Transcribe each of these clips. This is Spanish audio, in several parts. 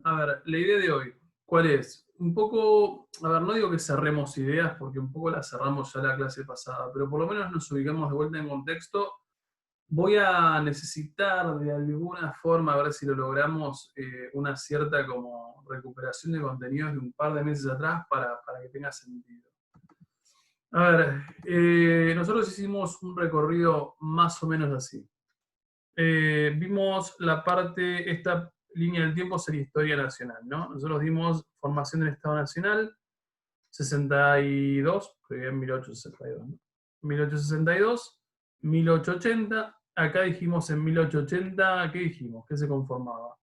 A ver, la idea de hoy, ¿cuál es? Un poco, a ver, no digo que cerremos ideas, porque un poco las cerramos ya la clase pasada, pero por lo menos nos ubicamos de vuelta en contexto. Voy a necesitar de alguna forma, a ver si lo logramos, una cierta como recuperación de contenidos de un par de meses atrás para que tenga sentido. A ver, nosotros hicimos un recorrido más o menos así. Vimos la parte, esta línea del tiempo sería historia nacional, ¿no? Nosotros dimos formación del Estado Nacional, 62, que en 1862, ¿no? 1862, 1880, acá dijimos en 1880, ¿qué dijimos? ¿Qué se conformaba?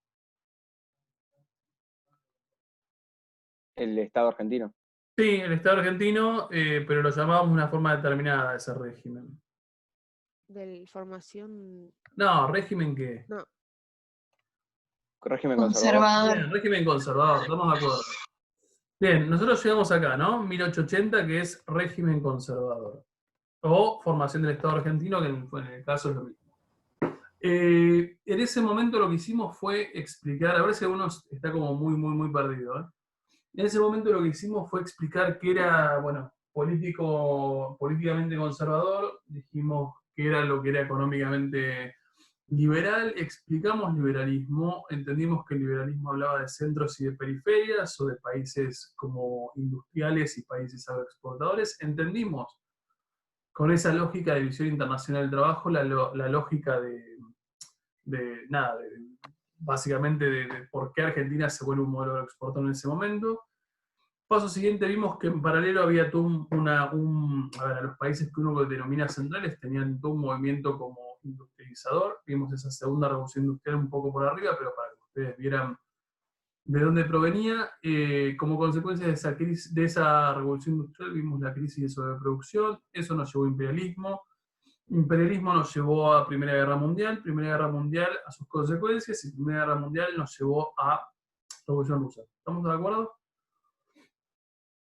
El Estado argentino. Sí, el Estado argentino, pero lo llamábamos de una forma determinada a ese régimen. De formación. No, ¿régimen qué? No, Régimen conservador. Bien, régimen conservador, estamos de acuerdo. Bien, nosotros llegamos acá, ¿no? 1880, que es régimen conservador. O formación del Estado argentino, que en el caso es lo mismo. En ese momento lo que hicimos fue explicar, a ver si alguno está como muy perdido, ¿eh? En ese momento lo que hicimos fue explicar que era, bueno, políticamente conservador, dijimos que era lo que era económicamente liberal, explicamos liberalismo, entendimos que el liberalismo hablaba de centros y de periferias, o de países como industriales y países agroexportadores, entendimos con esa lógica de visión internacional del trabajo, la lógica nada, básicamente de por qué Argentina se vuelve un modelo agroexportador en ese momento. Paso siguiente, vimos que en paralelo había todo a ver, a los países que uno denomina centrales tenían todo un movimiento como industrializador. Vimos esa segunda revolución industrial un poco por arriba, pero para que ustedes vieran de dónde provenía. Como consecuencia de esa revolución industrial vimos la crisis de sobreproducción, eso nos llevó a imperialismo. Imperialismo nos llevó a Primera Guerra Mundial a sus consecuencias, y Primera Guerra Mundial nos llevó a Revolución Rusa. ¿Estamos de acuerdo?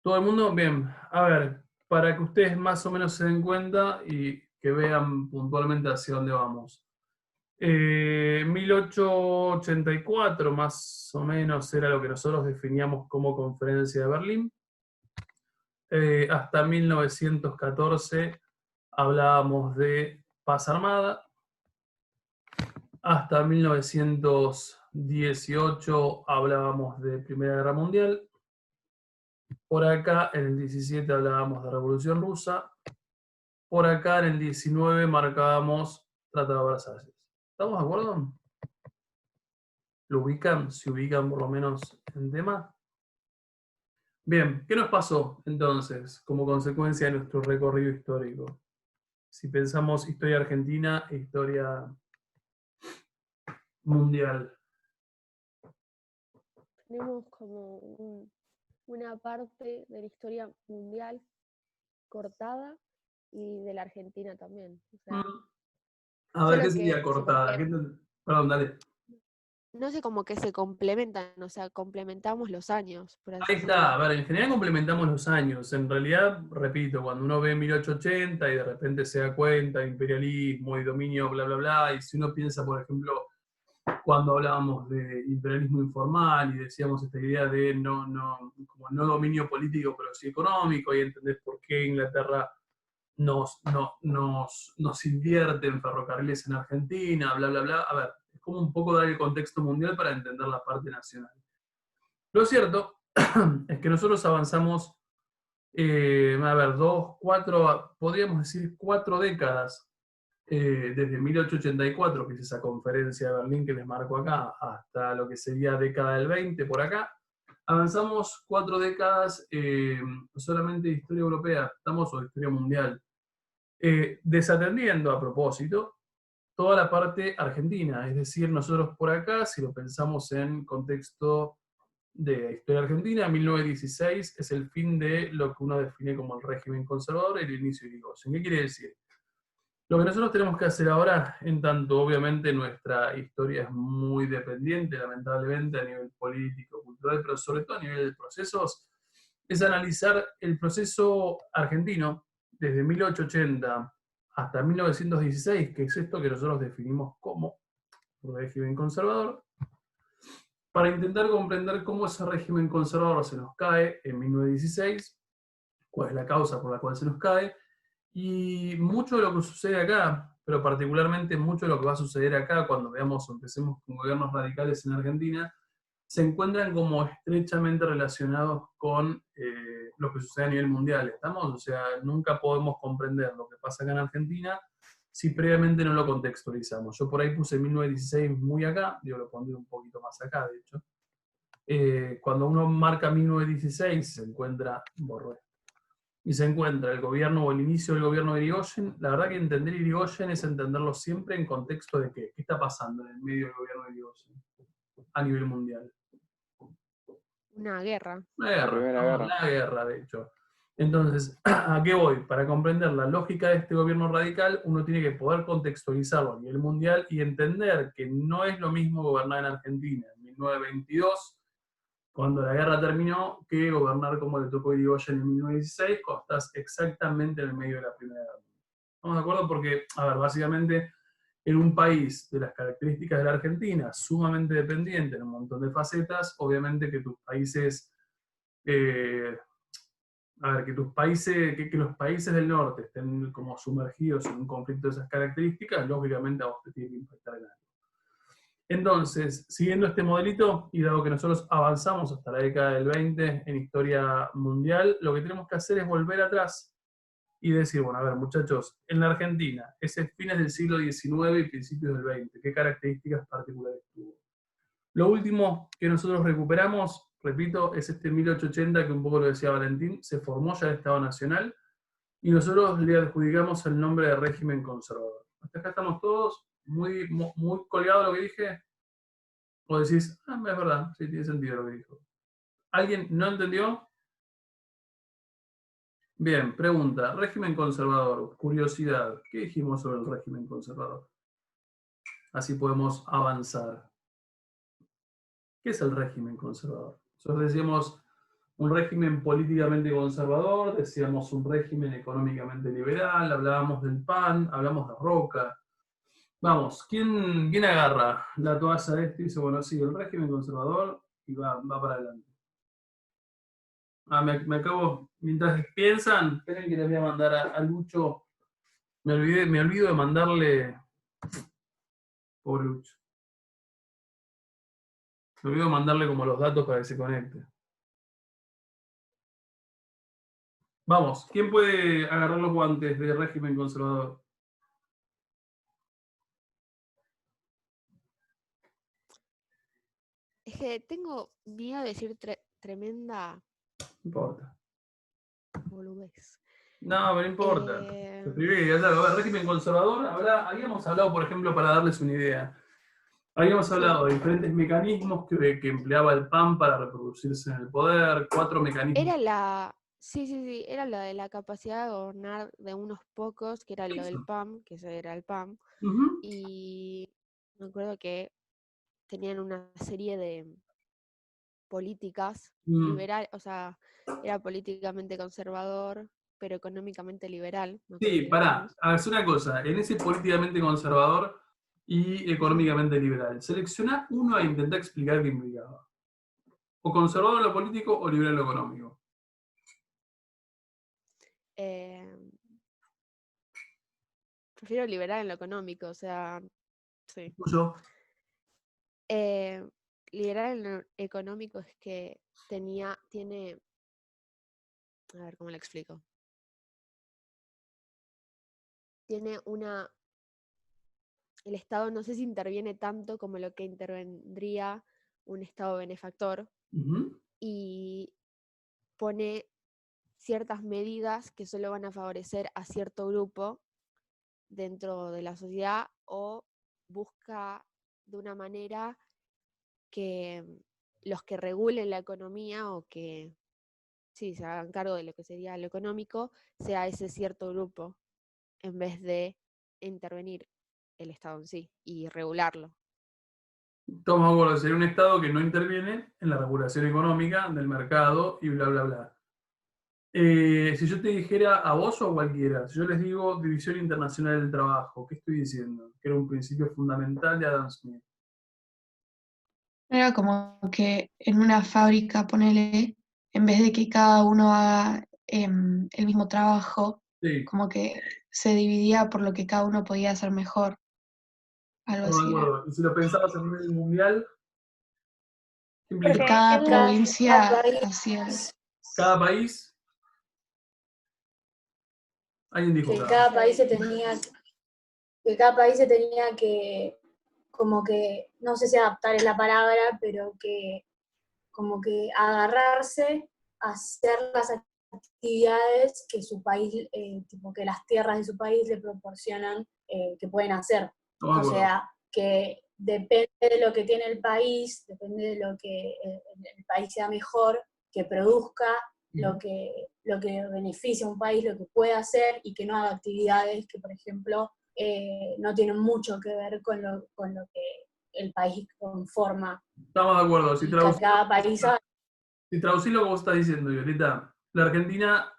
¿Todo el mundo? Bien. A ver, para que ustedes más o menos se den cuenta y que vean puntualmente hacia dónde vamos. 1884 más o menos era lo que nosotros definíamos como Conferencia de Berlín. Hasta 1914 hablábamos de paz armada. Hasta 1918 hablábamos de Primera Guerra Mundial. Por acá en el 17 hablábamos de Revolución Rusa. Por acá en el 19 marcábamos Tratado de Versalles. ¿Estamos de acuerdo? ¿Lo ubican? ¿Se ubican por lo menos en tema? Bien, ¿qué nos pasó entonces como consecuencia de nuestro recorrido histórico? Si pensamos historia argentina e historia mundial. tenemos como una parte de la historia mundial cortada y de la Argentina también. O sea, A ver, solo ¿qué que sería cortada? Perdón, dale. no sé, como que se complementan, o sea, complementamos los años, por así Ahí está, a decirlo. ver, en general complementamos los años. En realidad, repito, cuando uno ve 1880 y de repente se da cuenta de imperialismo y dominio, bla, bla, bla, y si uno piensa, por ejemplo, cuando hablábamos de imperialismo informal y decíamos esta idea de como no dominio político, pero sí económico, y entendés por qué Inglaterra nos invierte en ferrocarriles en Argentina, bla, bla, bla. A ver, es como un poco dar el contexto mundial para entender la parte nacional. Lo cierto es que nosotros avanzamos, a ver, podríamos decir 4 décadas, desde 1884, que es esa conferencia de Berlín que les marco acá, hasta lo que sería década del 20 por acá. Avanzamos 4 décadas solamente de historia europea, o de historia mundial, desatendiendo a propósito toda la parte argentina. Es decir, nosotros por acá, si lo pensamos en contexto de historia argentina, 1916 es el fin de lo que uno define como el régimen conservador y el inicio de Irigoyen. ¿Qué quiere decir? Lo que nosotros tenemos que hacer ahora, en tanto obviamente nuestra historia es muy dependiente, lamentablemente, a nivel político, cultural, pero sobre todo a nivel de procesos, es analizar el proceso argentino desde 1880 hasta 1916, que es esto que nosotros definimos como régimen conservador, para intentar comprender cómo ese régimen conservador se nos cae en 1916, cuál es la causa por la cual se nos cae, y mucho de lo que sucede acá, pero particularmente mucho de lo que va a suceder acá cuando veamos o empecemos con gobiernos radicales en Argentina, se encuentran como estrechamente relacionados con lo que sucede a nivel mundial. ¿Estamos? O sea, nunca podemos comprender lo que pasa acá en Argentina si previamente no lo contextualizamos. Yo por ahí puse 1916 muy acá, yo lo pondré un poquito más acá, de hecho. Cuando uno marca 1916 se encuentra, borré, y se encuentra el gobierno o el inicio del gobierno de Irigoyen. La verdad que entender Irigoyen es entenderlo siempre en contexto de qué está pasando en el medio del gobierno de Irigoyen a nivel mundial. Una guerra. Una guerra, La Primera estamos en Guerra. la guerra, de hecho. Entonces, ¿a qué voy? Para comprender la lógica de este gobierno radical, uno tiene que poder contextualizarlo a nivel mundial y entender que no es lo mismo gobernar en Argentina en 1922, cuando la guerra terminó, que gobernar como le tocó a Irigoyen en 1916, cuando estás exactamente en el medio de la Primera Guerra. ¿Estamos de acuerdo? Porque, a ver, básicamente, en un país de las características de la Argentina, sumamente dependiente en un montón de facetas, obviamente que tus países, que los países del norte estén como sumergidos en un conflicto de esas características, lógicamente a vos te tiene que impactar en algo. Entonces, siguiendo este modelito, y dado que nosotros avanzamos hasta la década del 20 en historia mundial, lo que tenemos que hacer es volver atrás y decir, bueno, a ver, muchachos, en la Argentina, ese fines del siglo XIX y principios del XX, ¿qué características particulares tuvo? Lo último que nosotros recuperamos, repito, es este 1880, que un poco lo decía Valentín, se formó ya el Estado Nacional, y nosotros le adjudicamos el nombre de régimen conservador. Hasta acá estamos todos muy colgados lo que dije, o decís, ah, es verdad, sí, tiene sentido lo que dijo. ¿Alguien no entendió? Bien, pregunta, régimen conservador, curiosidad, ¿qué dijimos sobre el régimen conservador? Así podemos avanzar. ¿Qué es el régimen conservador? Nosotros decíamos un régimen políticamente conservador, decíamos un régimen económicamente liberal, hablábamos del PAN, hablamos de Roca. Vamos, ¿quién agarra la toalla de esto y dice, bueno, sí, el régimen conservador y va para adelante? Me acabo, mientras piensan, esperen que les voy a mandar a Lucho. Me olvido de mandarle. Pobre Lucho. Me olvido de mandarle como los datos para que se conecte. Vamos, ¿quién puede agarrar los guantes de régimen conservador? Es que tengo miedo de decir tremenda No importa. boludez. No, pero no importa. A ver, régimen conservador, habíamos hablado, por ejemplo, para darles una idea. Habíamos hablado de diferentes mecanismos que empleaba el PAN para reproducirse en el poder, 4 mecanismos. Sí, era la de la capacidad de gobernar de unos pocos, que era lo del PAM, que ese era el PAM, y me acuerdo que tenían una serie de políticas liberales, o sea, era políticamente conservador, pero económicamente liberal. Sí, pará, hacer una cosa, en ese políticamente conservador y económicamente liberal, selecciona uno e intenta explicar qué implicaba. O conservador en lo político o liberal en lo económico. Prefiero liberal en lo económico, o sea, sí. Yo. Liberal en lo económico es que tiene, a ver cómo le explico. Tiene el Estado no sé si interviene tanto como lo que intervendría un Estado benefactor, y pone ciertas medidas que solo van a favorecer a cierto grupo dentro de la sociedad, o busca de una manera que los que regulen la economía o que sí se hagan cargo de lo que sería lo económico sea ese cierto grupo, en vez de intervenir el Estado en sí y regularlo. Estamos de acuerdo, sería un Estado que no interviene en la regulación económica del mercado y bla, bla, bla. Si yo te dijera a vos o a cualquiera, si yo les digo División Internacional del Trabajo, ¿qué estoy diciendo? Que era un principio fundamental de Adam Smith. Era como que en una fábrica, ponele, en vez de que cada uno haga el mismo trabajo, Sí, como que se dividía por lo que cada uno podía hacer mejor. Algo no me así era. acuerdo. Y si lo pensabas a nivel mundial, ¿qué implica? Que Porque cada en la provincia país, hacía. Cada país, alguien dijo que cada. cada país se tenía, que cada país se tenía que, como que, no sé si adaptar es la palabra, pero que como que agarrarse a hacer las actividades que su país, tipo que las tierras de su país le proporcionan que pueden hacer. No me O acuerdo. sea, que depende de lo que tiene el país, depende de lo que el país sea mejor, que produzca lo que beneficia a un país, lo que puede hacer y que no haga actividades que, por ejemplo, no tienen mucho que ver con lo que el país conforma. Estamos de acuerdo. Y cada país Si traducís lo que vos estás diciendo, Violeta, la Argentina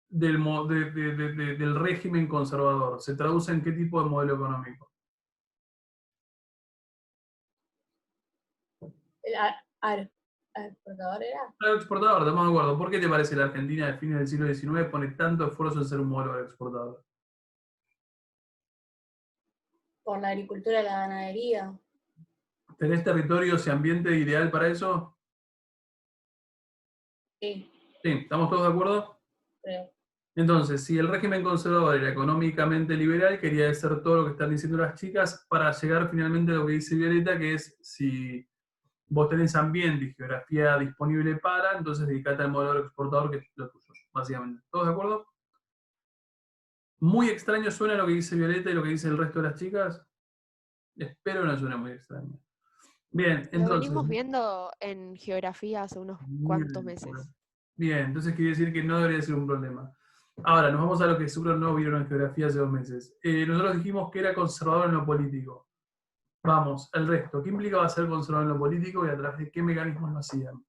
del régimen conservador, ¿se traduce en qué tipo de modelo económico? exportador era Claro, exportador, estamos de acuerdo. ¿Por qué te parece la Argentina de fines del siglo XIX pone tanto esfuerzo en ser un modelo exportador? por la agricultura y la ganadería. ¿Tenés territorios y ambiente ideal para eso? Sí, Sí, ¿estamos todos de acuerdo? creo. Entonces, si el régimen conservador era económicamente liberal, quería hacer todo lo que están diciendo las chicas para llegar finalmente a lo que dice Violeta, que es si vos tenés ambiente y geografía disponible para, entonces dedicate al modelo exportador que es lo tuyo, básicamente. ¿Todos de acuerdo? Muy extraño suena lo que dice Violeta y lo que dice el resto de las chicas. Espero que no suene muy extraño. Bien, Lo entonces. venimos viendo en geografía hace unos cuantos meses. Bien, entonces quiere decir que no debería ser un problema. Ahora, nos vamos a lo que seguro no vieron en geografía hace 2 meses. Nosotros dijimos que era conservador en lo político. Vamos, el resto. ¿Qué implicaba ser conservador en lo político y a través de qué mecanismos lo hacían?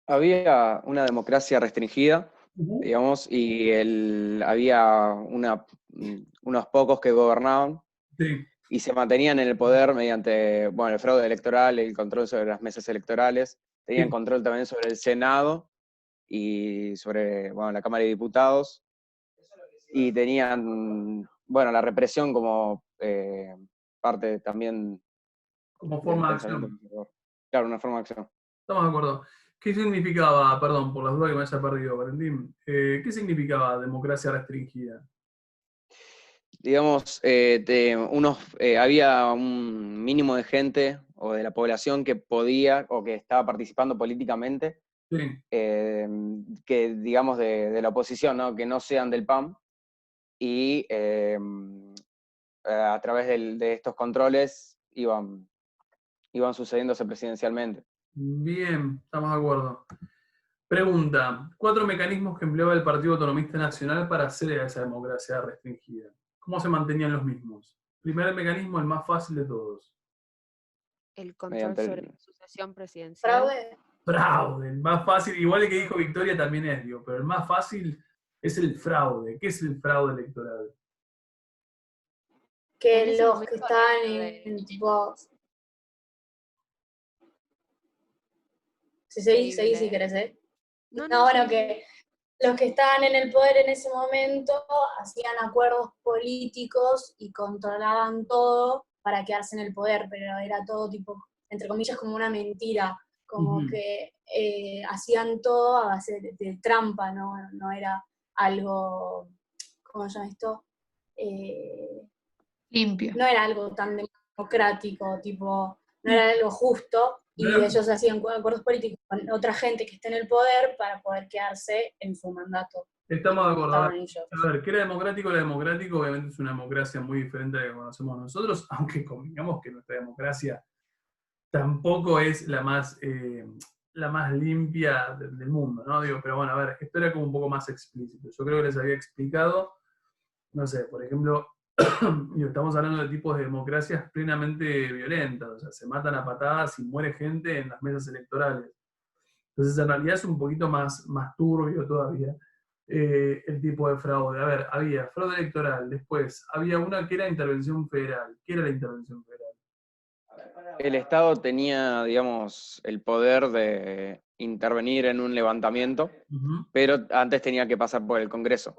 Había una democracia restringida, digamos, y había unos pocos que gobernaban Sí. y se mantenían en el poder mediante, bueno, el fraude electoral, el control sobre las mesas electorales, tenían Sí. control también sobre el Senado y sobre, bueno, la Cámara de Diputados, y tenían, bueno, la represión como parte también Como del forma de pensamiento acción. conservador. Claro, una forma de acción. Estamos de acuerdo. ¿Qué significaba, perdón, por las dudas que me haya perdido, Valentín, qué significaba democracia restringida? Digamos, había un mínimo de gente o de la población que podía o que estaba participando políticamente, Sí. que digamos de la oposición, ¿no? Que no sean del PAN, y a través de estos controles iban sucediéndose presidencialmente. Bien, estamos de acuerdo. Pregunta, 4 mecanismos que empleaba el Partido Autonomista Nacional para hacer a esa democracia restringida. ¿Cómo se mantenían los mismos? Primer mecanismo, el más fácil de todos. El control Mediante sobre el, la sucesión presidencial. Fraude, Fraude, el más fácil, igual el que dijo Victoria también es, digo, pero el más fácil es el fraude. ¿Qué es el fraude electoral? En que ese los que momento están de en tipo. Si seguís si querés, ¿eh? No, No, no, bueno, sí. que los que estaban en el poder en ese momento hacían acuerdos políticos y controlaban todo para quedarse en el poder, pero era todo tipo, entre comillas, como una mentira, como que hacían todo a base de trampa, no era algo, ¿cómo se llama esto? Limpio. No era algo tan democrático, tipo, no Sí, era algo justo, no y era- ellos hacían acuerdos políticos con otra gente que esté en el poder para poder quedarse en su mandato. Estamos de acuerdo. Estaban ellos. A ver, ¿qué era democrático? Era democrático, obviamente es una democracia muy diferente a la que conocemos nosotros, aunque convengamos que nuestra democracia tampoco es la más limpia del mundo, ¿no? Digo, pero bueno, a ver, esto era como un poco más explícito. Yo creo que les había explicado, no sé, por ejemplo, estamos hablando de tipos de democracias plenamente violentas, o sea, se matan a patadas y muere gente en las mesas electorales. Entonces, en realidad es un poquito más turbio todavía el tipo de fraude. A ver, había fraude electoral, después había una que era intervención federal. ¿Qué era la intervención federal? El Estado tenía, digamos, el poder de intervenir en un levantamiento, pero antes tenía que pasar por el Congreso.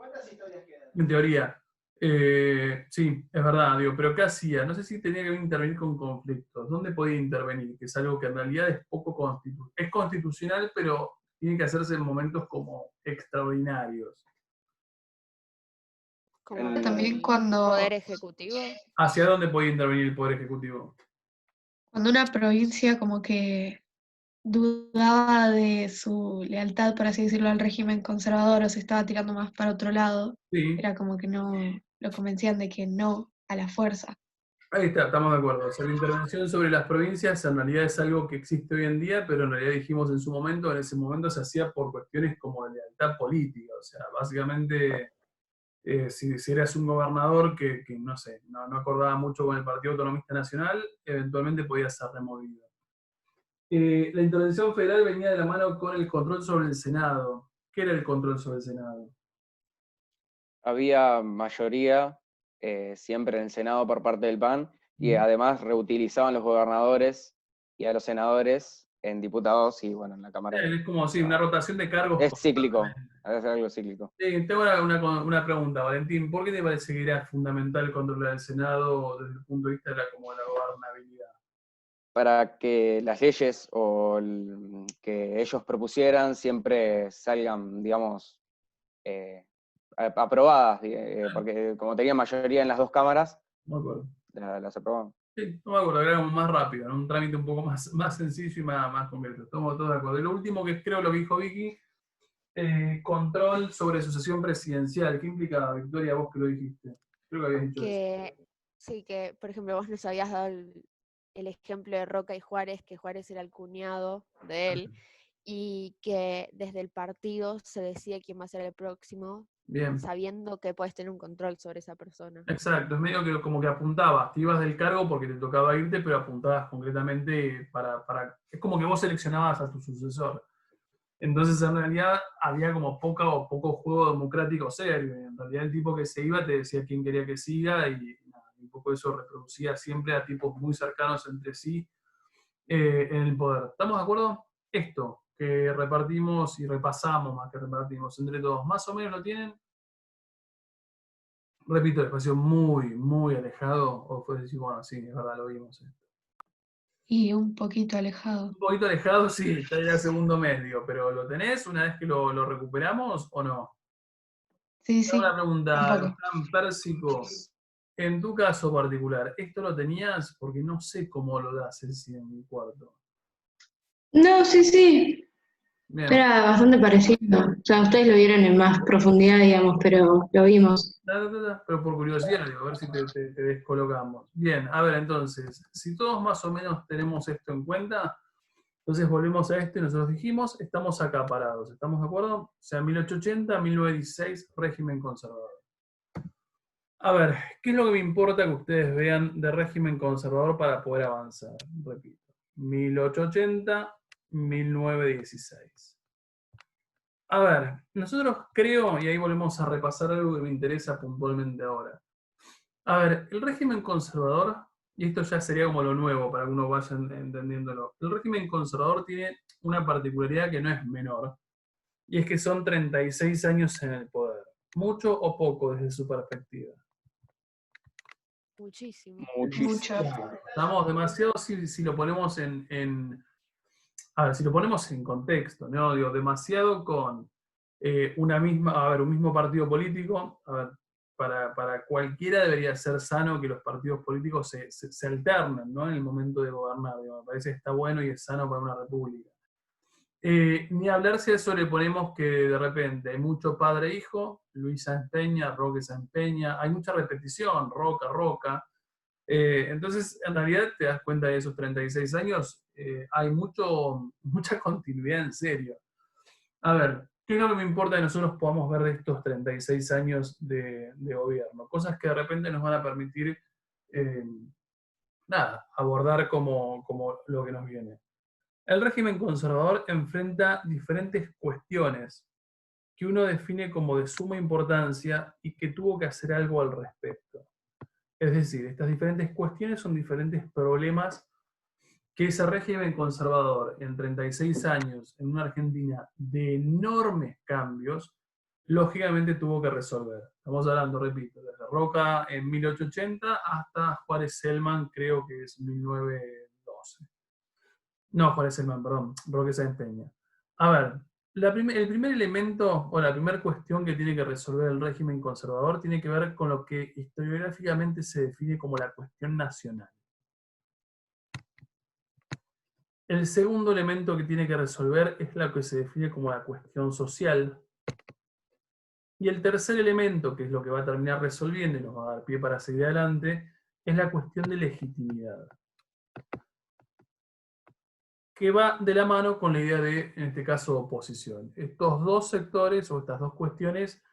En teoría. Sí, es verdad, digo, pero ¿qué hacía? No sé si tenía que intervenir con conflictos. ¿Dónde podía intervenir? Que es algo que en realidad es poco constitucional. Es constitucional, pero tiene que hacerse en momentos como extraordinarios. Como También el cuando, poder ejecutivo. ¿Hacia dónde podía intervenir el Poder Ejecutivo? cuando una provincia como que dudaba de su lealtad, por así decirlo, al régimen conservador o se estaba tirando más para otro lado, Sí, era como que no lo convencían de que no a la fuerza. ahí está, estamos de acuerdo. O sea, la intervención sobre las provincias en realidad es algo que existe hoy en día, pero en realidad dijimos en ese momento se hacía por cuestiones como de lealtad política. O sea, básicamente, si eras un gobernador que no sé, no acordaba mucho con el Partido Autonomista Nacional, eventualmente podía ser removido. La intervención federal venía de la mano con el control sobre el Senado. ¿Qué era el control sobre el Senado? Había mayoría siempre en el Senado por parte del PAN, y además reutilizaban los gobernadores y a los senadores en diputados y bueno, en la Cámara. Es como sí, una rotación de cargos. Es cíclico, es algo cíclico. Tengo una pregunta, Valentín. ¿Por qué te parece que era fundamental el control del Senado desde el punto de vista de como la gobernabilidad? Para que las leyes que ellos propusieran siempre salgan, digamos, aprobadas, porque como tenía mayoría en las dos cámaras, No me acuerdo. las aprobaban. Sí, no me acuerdo, era como más rápido, ¿no? Un trámite un poco más sencillo y más concreto. Estamos todos de acuerdo. Y lo último que creo lo que dijo Vicky, control sobre sucesión presidencial. ¿Qué implicaba, Victoria, vos que lo dijiste? Creo que habías dicho eso. Sí, que por ejemplo vos nos habías dado el ejemplo de Roca y Juárez, que Juárez era el cuñado de él, y que desde el partido se decía quién va a ser el próximo, Bien. sabiendo que puedes tener un control sobre esa persona. Exacto, es medio que como que apuntabas, te ibas del cargo porque te tocaba irte, pero apuntabas concretamente es como que vos seleccionabas a tu sucesor. Entonces en realidad había como poco juego democrático serio, y en realidad el tipo que se iba te decía quién quería que siga, y un poco eso reproducía siempre a tipos muy cercanos entre sí en el poder. ¿Estamos de acuerdo? Esto que repartimos y repasamos, más que repartimos entre todos, ¿más o menos lo tienen? Repito, el espacio muy alejado, o fue decir, bueno, sí, es verdad, lo vimos. Y un poquito alejado. Un poquito alejado, sí, ya era segundo medio, pero ¿lo tenés una vez que lo recuperamos o no? Sí, sí, Una pregunta, un poco. Tan Pérsico. En tu caso particular, ¿esto lo tenías? Porque no sé cómo lo das el 100 en mi cuarto. No, sí, sí. Bien. Era bastante parecido. O sea, ustedes lo vieron en más profundidad, digamos, pero lo vimos. Pero por curiosidad, digo, a ver si te descolocamos. Bien, a ver, entonces, si todos más o menos tenemos esto en cuenta, entonces volvemos a esto y nosotros dijimos, estamos acá parados, ¿estamos de acuerdo? O sea, 1880, 1916, régimen conservador. A ver, ¿qué es lo que me importa que ustedes vean de régimen conservador para poder avanzar? Repito, 1880, 1916. A ver, nosotros creo, y ahí volvemos a repasar algo que me interesa puntualmente ahora. A ver, el régimen conservador, y esto ya sería como lo nuevo para que uno vaya entendiéndolo, el régimen conservador tiene una particularidad que no es menor, y es que son 36 años en el poder. ¿Mucho o poco desde su perspectiva? Muchísimo. Mucho. Estamos demasiado si lo ponemos a ver, si lo ponemos en contexto, ¿no? Digo, demasiado con un mismo partido político. A ver, para cualquiera debería ser sano que los partidos políticos se alternen, ¿no? En el momento de gobernar. Digo, me parece que está bueno y es sano para una república. Ni hablar si a eso le ponemos que de repente hay mucho padre-hijo, Luis Sáenz Peña, Roque Sáenz Peña, hay mucha repetición, Roca. Entonces, en realidad te das cuenta de esos 36 años, hay mucha continuidad en serio. A ver, ¿qué es lo que me importa que nosotros podamos ver de estos 36 años de gobierno? Cosas que de repente nos van a permitir, abordar como lo que nos viene. El régimen conservador enfrenta diferentes cuestiones que uno define como de suma importancia y que tuvo que hacer algo al respecto. Es decir, estas diferentes cuestiones son diferentes problemas que ese régimen conservador en 36 años en una Argentina de enormes cambios, lógicamente tuvo que resolver. Estamos hablando, repito, desde Roca en 1880 hasta Juárez Celman, creo que es 1912. No, Juárez Celman, perdón, Roque Sáenz Peña. A ver, el primer elemento o la primera cuestión que tiene que resolver el régimen conservador tiene que ver con lo que historiográficamente se define como la cuestión nacional. El segundo elemento que tiene que resolver es lo que se define como la cuestión social. Y el tercer elemento, que es lo que va a terminar resolviendo y nos va a dar pie para seguir adelante, es la cuestión de legitimidad, que va de la mano con la idea de, en este caso, oposición. Estos dos sectores o estas dos cuestiones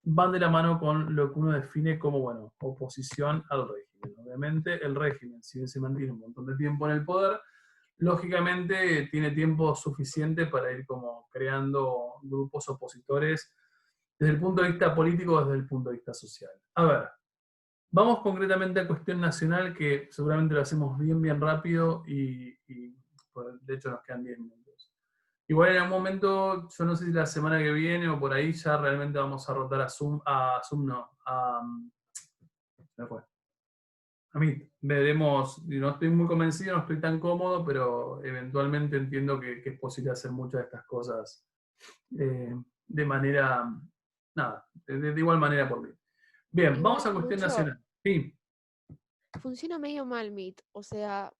van de la mano con lo que uno define como, bueno, oposición al régimen. Obviamente el régimen, si bien se mantiene un montón de tiempo en el poder, lógicamente tiene tiempo suficiente para ir como creando grupos opositores desde el punto de vista político, desde el punto de vista social. A ver, vamos concretamente a cuestión nacional, que seguramente lo hacemos bien rápido y de hecho nos quedan 10 minutos. Igual en algún momento, yo no sé si la semana que viene o por ahí ya realmente vamos a rotar a Meet. Veremos, no estoy muy convencido, no estoy tan cómodo, pero eventualmente entiendo que es posible hacer muchas de estas cosas de manera, nada, de igual manera por mí. Bien, vamos a cuestión nacional. Sí. Funciona medio mal Meet, o sea,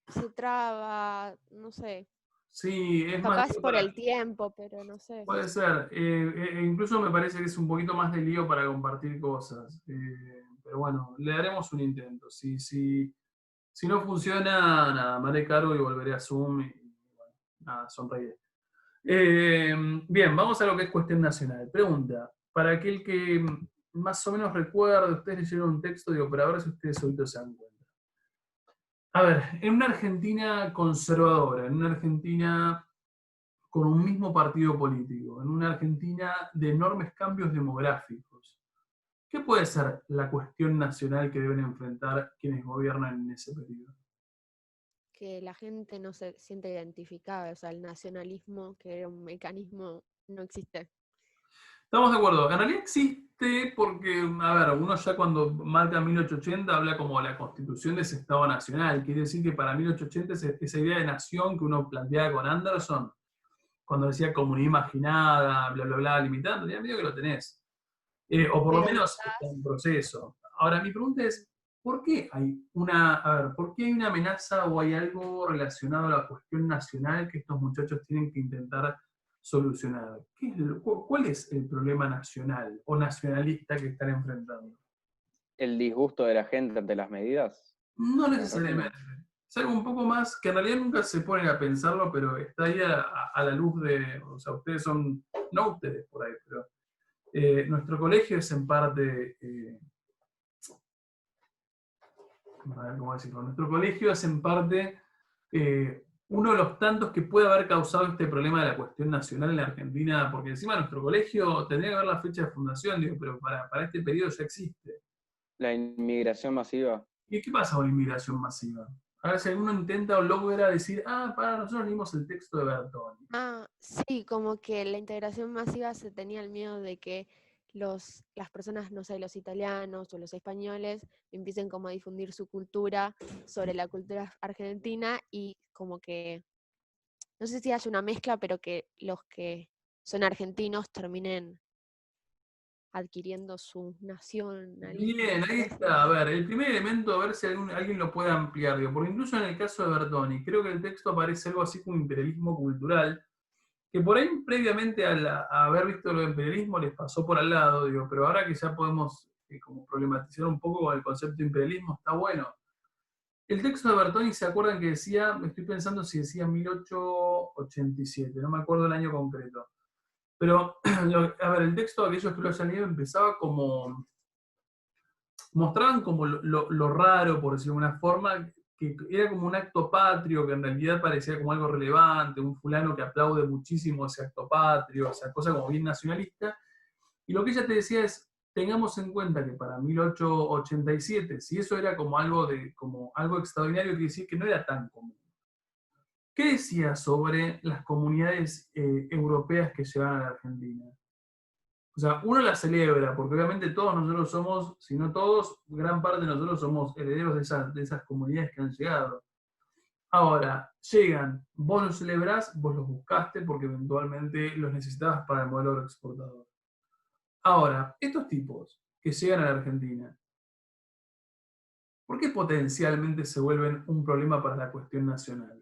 se traba, no sé. Sí, es capaz más por el tiempo, pero no sé. Puede ser. Incluso me parece que es un poquito más de lío para compartir cosas. Pero bueno, le daremos un intento. Si no funciona, nada, me haré cargo y volveré a Zoom y bueno, nada, sonreiré. Bien, vamos a lo que es cuestión nacional. Pregunta, para aquel que más o menos recuerde, ustedes leyeron un texto, digo, pero a ver si ustedes solitos se dan cuenta. A ver, en una Argentina conservadora, en una Argentina con un mismo partido político, en una Argentina de enormes cambios demográficos, ¿qué puede ser la cuestión nacional que deben enfrentar quienes gobiernan en ese periodo? Que la gente no se siente identificada, o sea, el nacionalismo, que era un mecanismo, no existe. Estamos de acuerdo. En realidad existe porque, a ver, uno ya cuando marca 1880 habla como la constitución de ese Estado Nacional. Quiere decir que para 1880 esa idea de nación que uno planteaba con Anderson, cuando decía comunidad imaginada, bla, bla, bla, limitando, ya medio que lo tenés. O por lo menos está en proceso. Ahora, mi pregunta es, ¿por qué hay ¿por qué hay una amenaza o hay algo relacionado a la cuestión nacional que estos muchachos tienen que intentar solucionar? ¿Cuál es el problema nacional o nacionalista que están enfrentando? ¿El disgusto de la gente ante las medidas? No necesariamente. Es algo un poco más que en realidad nunca se ponen a pensarlo, pero está ahí a la luz de, o sea, ustedes son, no ustedes por ahí, pero nuestro colegio es en parte, a ver cómo decirlo, nuestro colegio es en parte uno de los tantos que puede haber causado este problema de la cuestión nacional en la Argentina, porque encima nuestro colegio tendría que ver la fecha de fundación, digo, pero para este periodo ya existe. La inmigración masiva. ¿Y qué pasa con la inmigración masiva? A ver si alguno intenta o logra decir, nosotros leímos el texto de Bertoni. Sí, como que la integración masiva se tenía el miedo de que las personas, no sé, los italianos o los españoles empiecen como a difundir su cultura sobre la cultura argentina y como que, no sé si haya una mezcla, pero que los que son argentinos terminen adquiriendo su nacionalismo. Bien, ahí está. A ver, el primer elemento, a ver si alguien lo puede ampliar, digo, porque incluso en el caso de Bertoni, creo que el texto aparece algo así como imperialismo cultural, que por ahí previamente a haber visto lo de imperialismo les pasó por al lado, digo, pero ahora que ya podemos como problematizar un poco con el concepto de imperialismo, está bueno. El texto de Bertoni, ¿se acuerdan que decía, estoy pensando si decía 1887, no me acuerdo el año concreto, pero a ver, el texto de aquellos que lo hayan leído empezaba como, mostraban como lo raro, por decirlo de una forma, que era como un acto patrio, que en realidad parecía como algo relevante, un fulano que aplaude muchísimo ese acto patrio, esa cosa como bien nacionalista, y lo que ella te decía es, tengamos en cuenta que para 1887, si eso era como algo extraordinario, quiere decir que no era tan común. ¿Qué decía sobre las comunidades europeas que llegaban a la Argentina? O sea, uno la celebra, porque obviamente todos nosotros somos, si no todos, gran parte de nosotros somos herederos de esas comunidades que han llegado. Ahora, llegan, vos los celebrás, vos los buscaste porque eventualmente los necesitabas para el modelo exportador. Ahora, estos tipos que llegan a la Argentina, ¿por qué potencialmente se vuelven un problema para la cuestión nacional?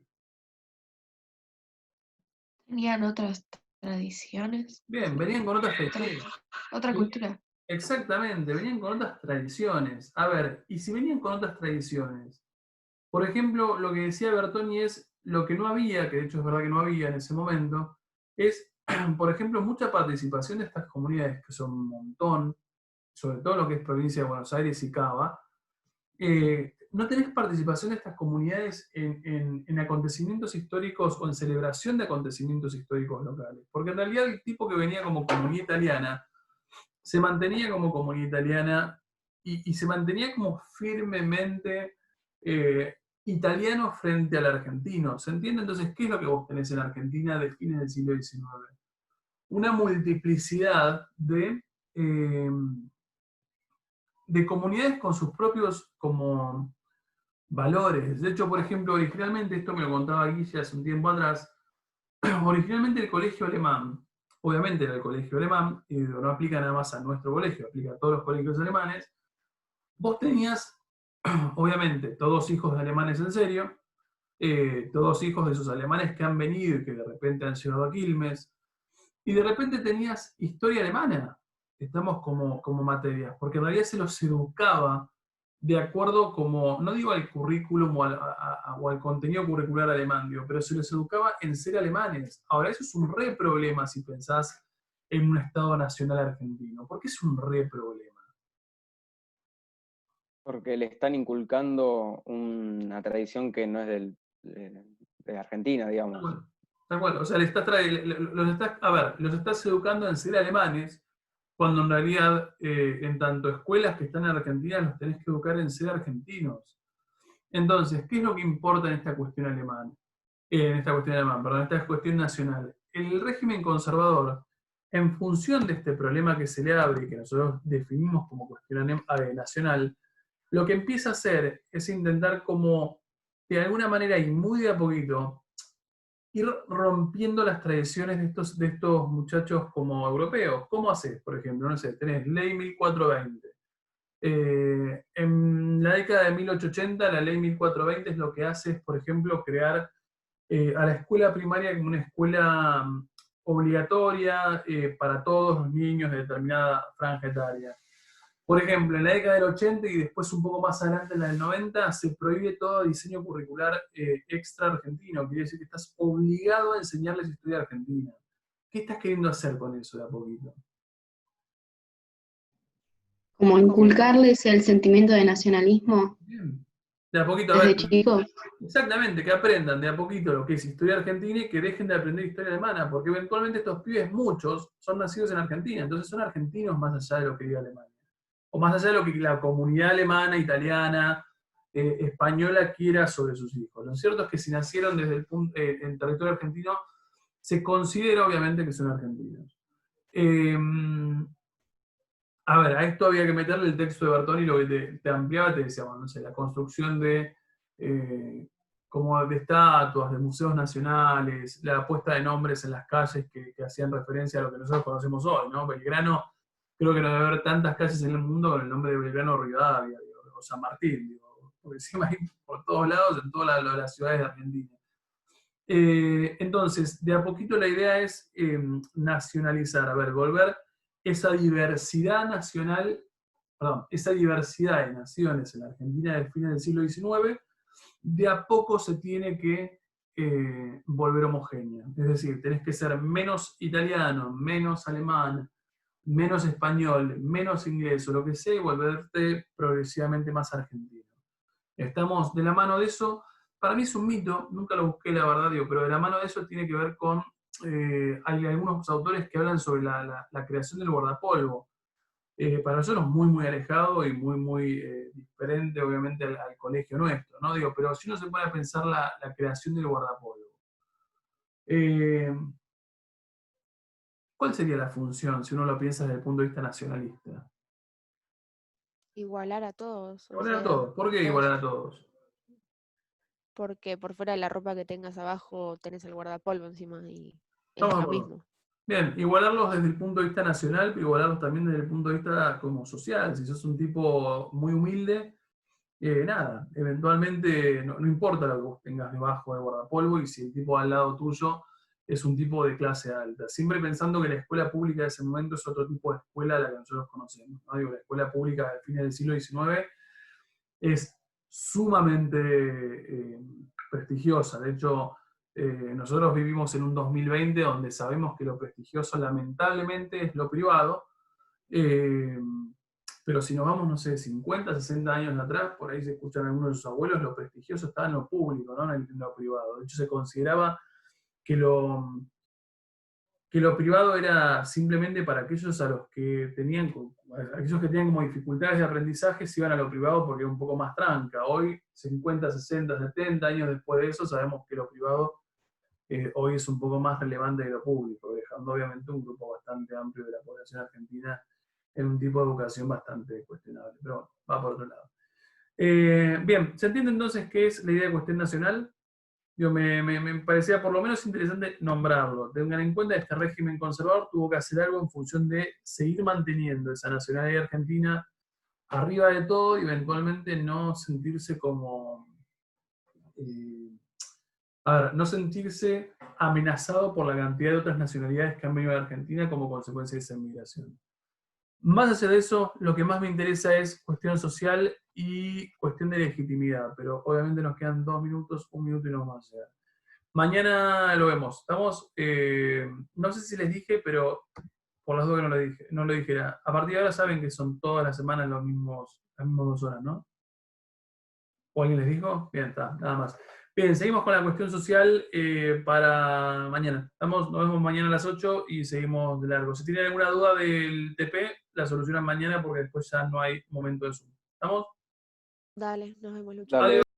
Tenían otras tradiciones. Bien, venían con otras tradiciones. Otra cultura. Exactamente, venían con otras tradiciones. A ver, y si venían con otras tradiciones, por ejemplo, lo que decía Bertoni es lo que no había, que de hecho es verdad que no había en ese momento, es, por ejemplo, mucha participación de estas comunidades, que son un montón, sobre todo lo que es provincia de Buenos Aires y Cava. No tenés participación de estas comunidades en acontecimientos históricos o en celebración de acontecimientos históricos locales. Porque en realidad el tipo que venía como comunidad italiana se mantenía como comunidad italiana y se mantenía como firmemente italiano frente al argentino. ¿Se entiende? Entonces, ¿qué es lo que vos tenés en Argentina de fines del siglo XIX? Una multiplicidad de comunidades con sus propios como valores. De hecho, por ejemplo, originalmente, esto me lo contaba Guille hace un tiempo atrás, originalmente el colegio alemán, obviamente era el colegio alemán, y no aplica nada más a nuestro colegio, aplica a todos los colegios alemanes, vos tenías, obviamente, todos hijos de alemanes en serio, todos hijos de esos alemanes que han venido y que de repente han llegado a Quilmes, y de repente tenías historia alemana, estamos como materias, porque en realidad se los educaba de acuerdo como, no digo al currículum o al contenido curricular alemán, digo, pero se los educaba en ser alemanes. Ahora, eso es un re problema si pensás en un Estado nacional argentino. ¿Por qué es un re problema? Porque le están inculcando una tradición que no es de Argentina, digamos. Tal cual. O sea, los estás educando en ser alemanes, cuando en realidad, en tanto escuelas que están en Argentina, los tenés que educar en ser argentinos. Entonces, ¿qué es lo que importa en esta cuestión alemana? En esta cuestión nacional. El régimen conservador, en función de este problema que se le abre y que nosotros definimos como cuestión nacional, lo que empieza a hacer es intentar como, de alguna manera y muy de a poquito, ir rompiendo las tradiciones de estos muchachos como europeos. ¿Cómo haces? Por ejemplo, no sé, tenés ley 1420. En la década de 1880, la ley 1420 es lo que hace es, por ejemplo, crear a la escuela primaria como una escuela obligatoria para todos los niños de determinada franja etaria. Por ejemplo, en la década del 80 y después un poco más adelante en la del 90, se prohíbe todo diseño curricular extra argentino. Quiere decir que estás obligado a enseñarles historia argentina. ¿Qué estás queriendo hacer con eso de a poquito? Como inculcarles el sentimiento de nacionalismo. Bien. De a poquito, desde chicos. Exactamente, que aprendan de a poquito lo que es historia argentina y que dejen de aprender historia alemana, porque eventualmente estos pibes, muchos, son nacidos en Argentina, entonces son argentinos más allá de lo que diga Alemania. O más allá de lo que la comunidad alemana, italiana, española quiera sobre sus hijos. Lo cierto es que si nacieron desde en territorio argentino, se considera obviamente que son argentinos. A ver, a esto había que meterle el texto de Bertoni, lo que te ampliaba, te decía, bueno, no sé, la construcción como de estatuas, de museos nacionales, la puesta de nombres en las calles que hacían referencia a lo que nosotros conocemos hoy, ¿no? Belgrano, creo que no debe haber tantas calles en el mundo con el nombre de Belgrano o Rivadavia, o San Martín, porque encima hay por todos lados, en todas las ciudades de Argentina. Entonces, de a poquito la idea es nacionalizar, a ver, volver esa diversidad nacional, esa diversidad de naciones en la Argentina del fin del siglo XIX, de a poco se tiene que volver homogénea. Es decir, tenés que ser menos italiano, menos alemán, menos español, menos inglés o lo que sea, y volverte progresivamente más argentino. Estamos de la mano de eso. Para mí es un mito, nunca lo busqué la verdad, pero de la mano de eso tiene que ver con, hay algunos autores que hablan sobre la creación del guardapolvo. para nosotros muy, muy alejado y muy, muy diferente, obviamente, al colegio nuestro, ¿no? Digo, pero si uno se pone a pensar la creación del guardapolvo, ¿cuál sería la función, si uno lo piensa desde el punto de vista nacionalista? Igualar a todos. Igualar a todos. ¿Por qué igualar a todos? Porque por fuera de la ropa que tengas abajo tenés el guardapolvo encima y es Estamos de lo acuerdo. mismo. Bien, igualarlos desde el punto de vista nacional, pero igualarlos también desde el punto de vista como social. Si sos un tipo muy humilde, nada, eventualmente no importa lo que vos tengas debajo del guardapolvo y si el tipo al lado tuyo es un tipo de clase alta. Siempre pensando que la escuela pública de ese momento es otro tipo de escuela a la que nosotros conocemos, ¿no? Digo, la escuela pública de fines del siglo XIX es sumamente prestigiosa. De hecho, nosotros vivimos en un 2020 donde sabemos que lo prestigioso lamentablemente es lo privado, pero si nos vamos, no sé, 50, 60 años atrás, por ahí se escuchan algunos de sus abuelos, lo prestigioso estaba en lo público, no en lo privado. De hecho, se consideraba que lo privado era simplemente para aquellos a los que tenían como dificultades de aprendizaje, se iban a lo privado porque era un poco más tranca. Hoy, 50, 60, 70 años después de eso, sabemos que lo privado hoy es un poco más relevante que lo público, dejando obviamente un grupo bastante amplio de la población argentina en un tipo de educación bastante cuestionable, pero bueno, va por otro lado. Bien, ¿se entiende entonces qué es la idea de cuestión nacional? Me parecía por lo menos interesante nombrarlo. Tengan en cuenta que este régimen conservador tuvo que hacer algo en función de seguir manteniendo esa nacionalidad argentina arriba de todo y eventualmente no sentirse como... no sentirse amenazado por la cantidad de otras nacionalidades que han venido a la Argentina como consecuencia de esa inmigración. Más allá de eso, lo que más me interesa es cuestión social y cuestión de legitimidad, pero obviamente nos quedan 2 minutos, 1 minuto y no vamos a llegar. Mañana lo vemos. Estamos, no sé si les dije, pero por las dudas que no lo dijera. A partir de ahora saben que son todas las semanas las mismas 2 horas, ¿no? ¿O alguien les dijo? Bien, está, nada más. Bien, seguimos con la cuestión social para mañana. Nos vemos mañana a las 8 y seguimos de largo. Si tienen alguna duda del TP, la solucionan mañana porque después ya no hay momento de Zoom. ¿Estamos? Dale, nos vemos, Lucho. Dale. Adiós.